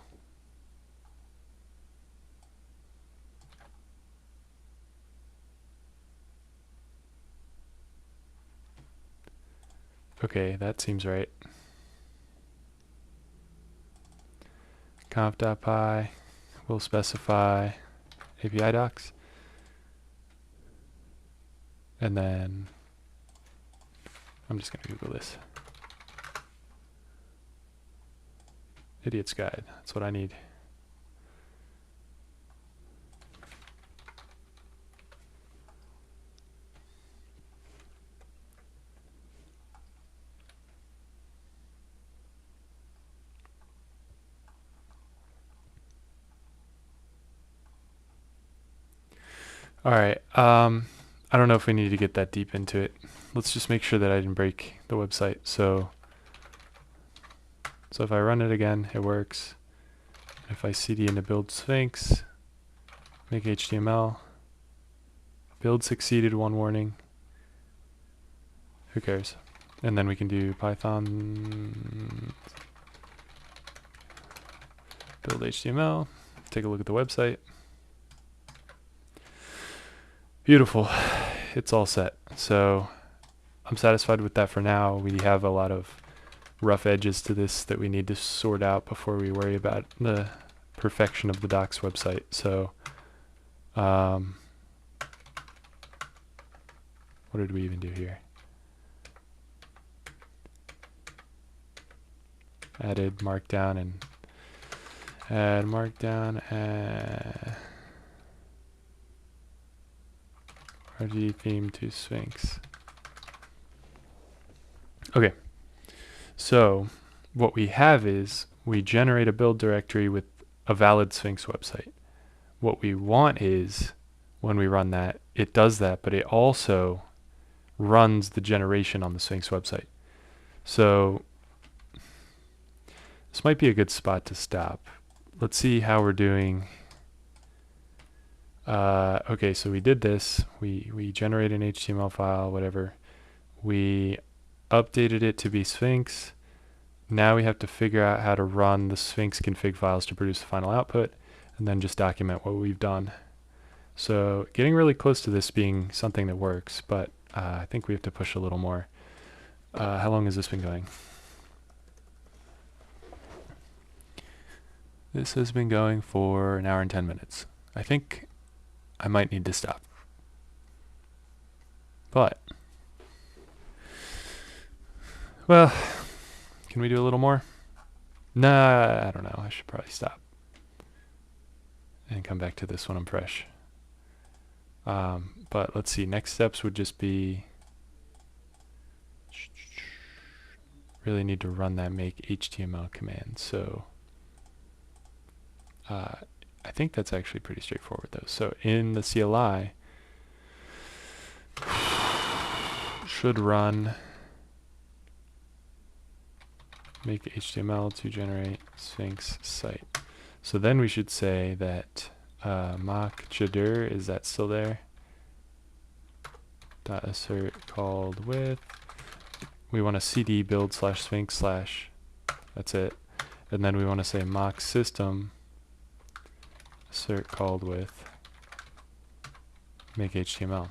Okay, that seems right. Conf.py will specify API docs. And then I'm just going to Google this. Idiot's Guide. That's what I need. All right. I don't know if we need to get that deep into it. Let's just make sure that I didn't break the website. So if I run it again, it works. If I cd into build Sphinx, make HTML, build succeeded, one warning. Who cares? And then we can do Python build HTML, take a look at the website. Beautiful. It's all set. So I'm satisfied with that for now. We have a lot of rough edges to this that we need to sort out before we worry about the perfection of the docs website. So what did we even do here? Added markdown and add markdown and RG theme to Sphinx. Okay, so what we have is we generate a build directory with a valid Sphinx website. What we want is when we run that, it does that, but it also runs the generation on the Sphinx website. So this might be a good spot to stop. Let's see how we're doing. Okay, so we did this. We generated an HTML file, whatever. We updated it to be Sphinx. Now we have to figure out how to run the Sphinx config files to produce the final output, and then just document what we've done. So getting really close to this being something that works, but I think we have to push a little more. How long has this been going? This has been going for an hour and 10 minutes. I think I might need to stop. But, well, can we do a little more? Nah, I don't know. I should probably stop and come back to this when I'm fresh. But let's see. Next steps would just be really need to run that make HTML command. So I think that's actually pretty straightforward though. So in the CLI should run make HTML to generate Sphinx site. So then we should say that mock chadir, is that still there? Dot assert called with we want to cd build slash sphinx slash, that's it. And then we want to say mock system assert called with make HTML.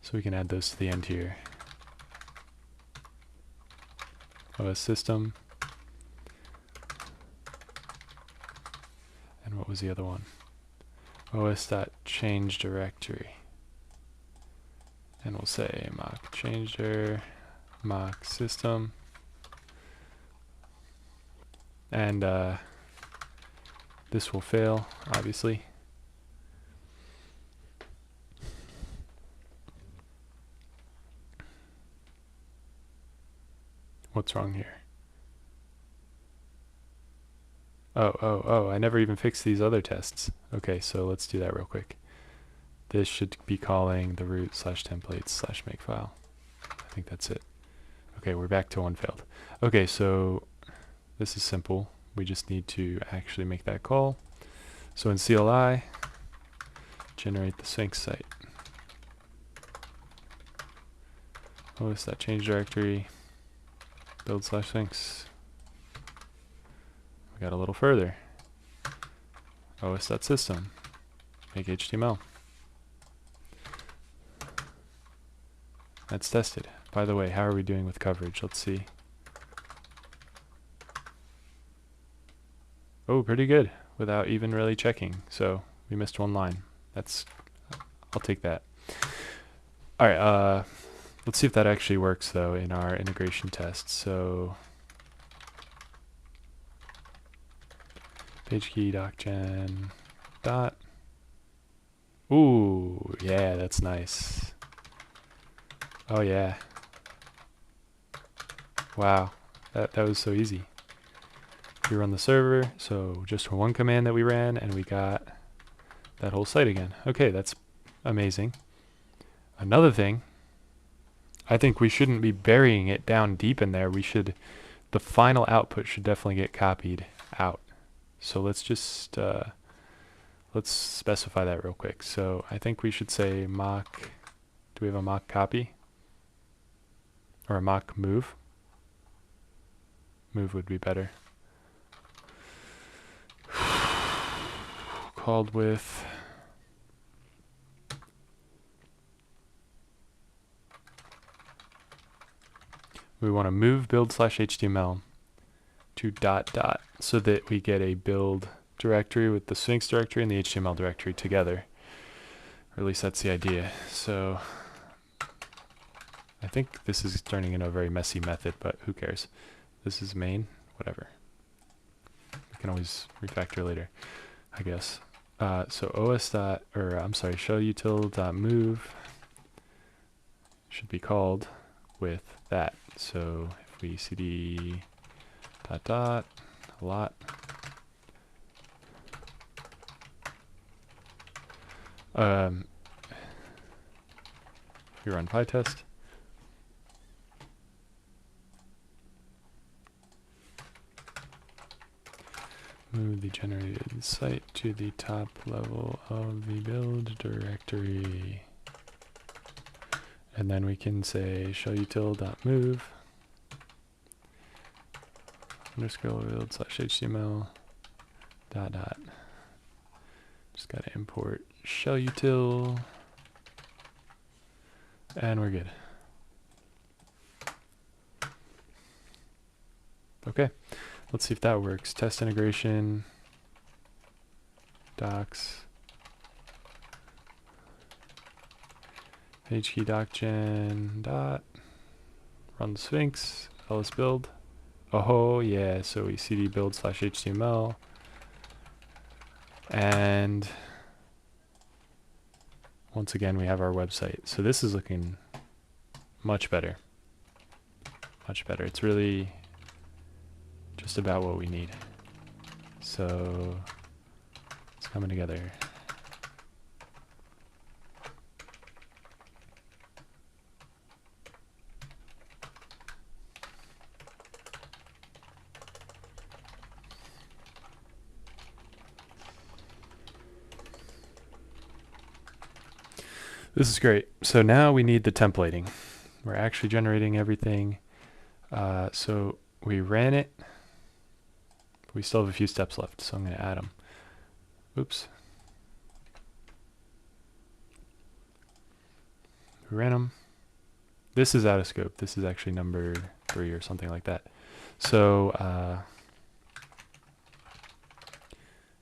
So we can add those to the end here. OS system. And what was the other one? os.change directory. And we'll say mock changer, mock system. And this will fail, obviously. What's wrong here? Oh, I never even fixed these other tests. Okay, so let's do that real quick. This should be calling the root slash templates slash makefile. I think that's it. Okay, we're back to one failed. Okay, so this is simple. We just need to actually make that call. So in CLI, generate the Sphinx site. os.change directory, build slash Sphinx. We got a little further. os.system, make HTML. That's tested. By the way, how are we doing with coverage? Let's see. Oh, pretty good, without even really checking. So we missed one line. I'll take that. All right, let's see if that actually works though in our integration test. So PageKey Docgen dot. Ooh, yeah, that's nice. Oh yeah. Wow, that was so easy. We run the server, so just one command that we ran and we got that whole site again. Okay, that's amazing. Another thing, I think we shouldn't be burying it down deep in there. The final output should definitely get copied out. So let's just, let's specify that real quick. So I think we should say mock, do we have a mock copy? Or a mock move? Move would be better. Called with we want to move build slash HTML to dot dot so that we get a build directory with the Sphinx directory and the HTML directory together. Or at least that's the idea. So I think this is turning into a very messy method, but who cares? This is main, whatever. We can always refactor later, I guess. So show util.move should be called with that. So if we cd dot dot a lot, we run PyTest. Move the generated site to the top level of the build directory. And then we can say showutil.move underscore build slash HTML dot dot. Just gotta import showutil. And we're good. Okay. Let's see if that works. Test integration, docs, PageKey Docgen dot, run the Sphinx, ls build. Oh yeah, so we cd build slash HTML, and once again we have our website. So this is looking much better. Much better. It's really just about what we need. So it's coming together. This is great. So now we need the templating. We're actually generating everything. So we ran it. We still have a few steps left, so I'm going to add them. Oops. We ran them. This is out of scope. This is actually number 3 or something like that. So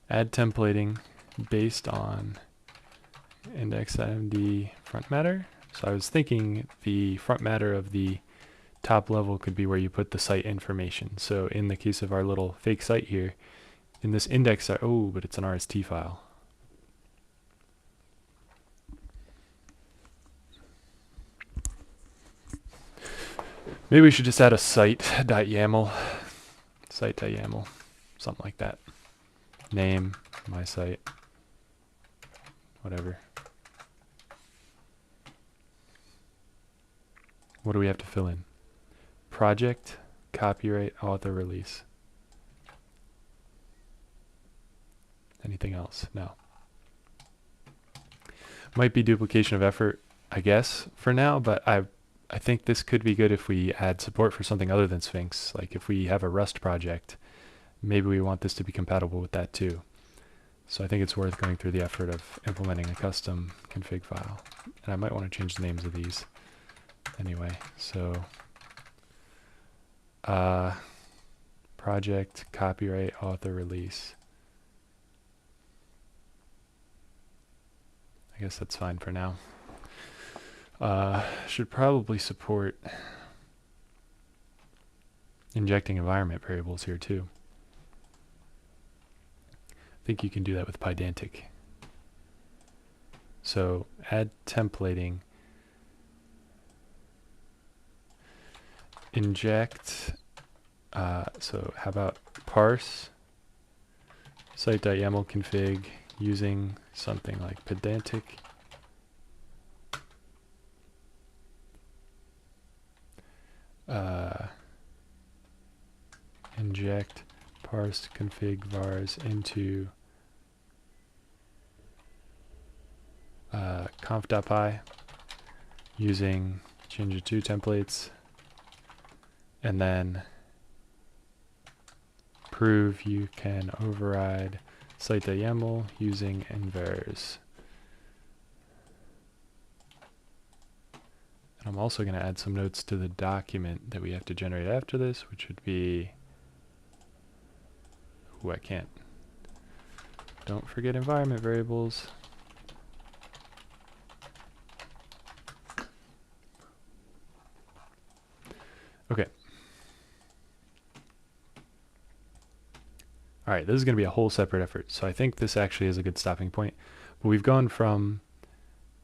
add templating based on index.md front matter. So I was thinking the front matter of the top level could be where you put the site information. So in the case of our little fake site here, in this index, oh, but it's an RST file. Maybe we should just add a site.yaml, site.yaml, something like that. Name, my site, whatever. What do we have to fill in? Project, copyright, author, release. Anything else? No. Might be duplication of effort, I guess, for now, but I think this could be good if we add support for something other than Sphinx. Like if we have a Rust project, maybe we want this to be compatible with that too. So I think it's worth going through the effort of implementing a custom config file. And I might want to change the names of these anyway. So project, copyright, author, release. I guess that's fine for now. Should probably support injecting environment variables here too. I think you can do that with Pydantic. So add templating, inject, so how about parse site.yaml config using something like Pydantic. Inject parsed config vars into conf.py using change2 templates, and then prove you can override site.yaml using invers. And I'm also going to add some notes to the document that we have to generate after this, which would be, ooh, I can't. Don't forget environment variables. Okay. All right, this is going to be a whole separate effort. So I think this actually is a good stopping point. But we've gone from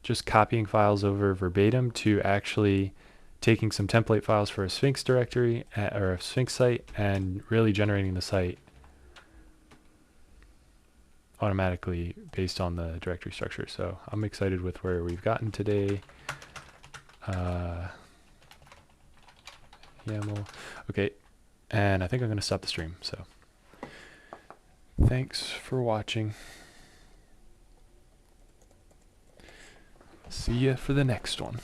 just copying files over verbatim to actually taking some template files for a Sphinx directory or a Sphinx site and really generating the site automatically based on the directory structure. So I'm excited with where we've gotten today. YAML. Okay, and I think I'm going to stop the stream. So thanks for watching. See ya for the next one.